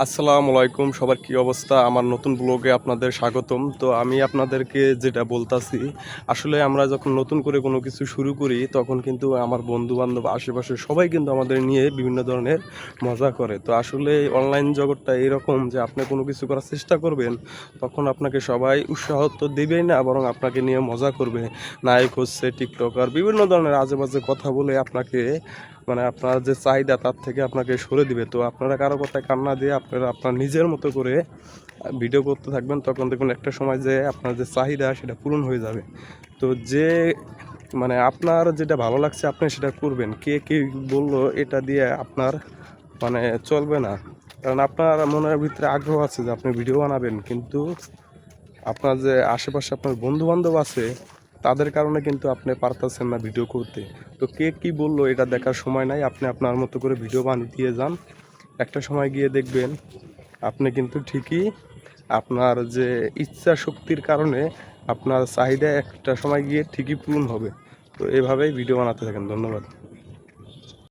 আসসালামু আলাইকুম, সবার কি অবস্থা? আমার নতুন ব্লগে আপনাদের স্বাগতম। তো আমি আপনাদেরকে যেটা বলতাছি, আসলে আমরা যখন নতুন করে কোনো কিছু শুরু করি তখন কিন্তু আমার বন্ধু-বান্ধব আশেপাশের সবাই কিন্তু আমাদের নিয়ে বিভিন্ন ধরনের মজা করে। তো আসলে অনলাইন জগৎটা এরকম যে আপনি কোনো কিছু করার চেষ্টা করবেন, তখন আপনাকে সবাই উৎসাহ তো দেবেই না, বরং আপনাকে নিয়ে মজা করবে। নায়ক হচ্ছে, টিকটকার বিভিন্ন ধরনের আজে-বাজে কথা বলে আপনাকে আপনার যে চাহিদা তার থেকে আপনাকে সরে দিবে। তো আপনারা কারো কথায় কান না দিয়ে আপনারা আপনার নিজের মতো করে ভিডিও করতে থাকবেন, তখন দেখবেন একটা সময় যে আপনার যে চাহিদা সেটা পূরণ হয়ে যাবে। তো যে আপনার যেটা ভালো লাগছে আপনি সেটা করবেন। কে কি বললো এটা দিয়ে আপনার চলবে না। কারণ আপনার মনের ভিতরে আগ্রহ আছে যে আপনি ভিডিও বানাবেন, কিন্তু আপনার যে আশেপাশে আপনার বন্ধু-বান্ধব আছে তাদের কারণে কিন্তু আপনি পারতেছেন না ভিডিও করতে। তো কে কি বললো এটা দেখার সময় নাই, আপনি আপনার মতো করে ভিডিও বানিয়ে দিয়ে যান। একটা সময় গিয়ে দেখবেন আপনি কিন্তু ঠিকই আপনার যে ইচ্ছা শক্তির কারণে আপনার চাহিদা একটা সময় গিয়ে ঠিকই পূরণ হবে। তো এভাবেই ভিডিও বানাতে থাকেন। ধন্যবাদ।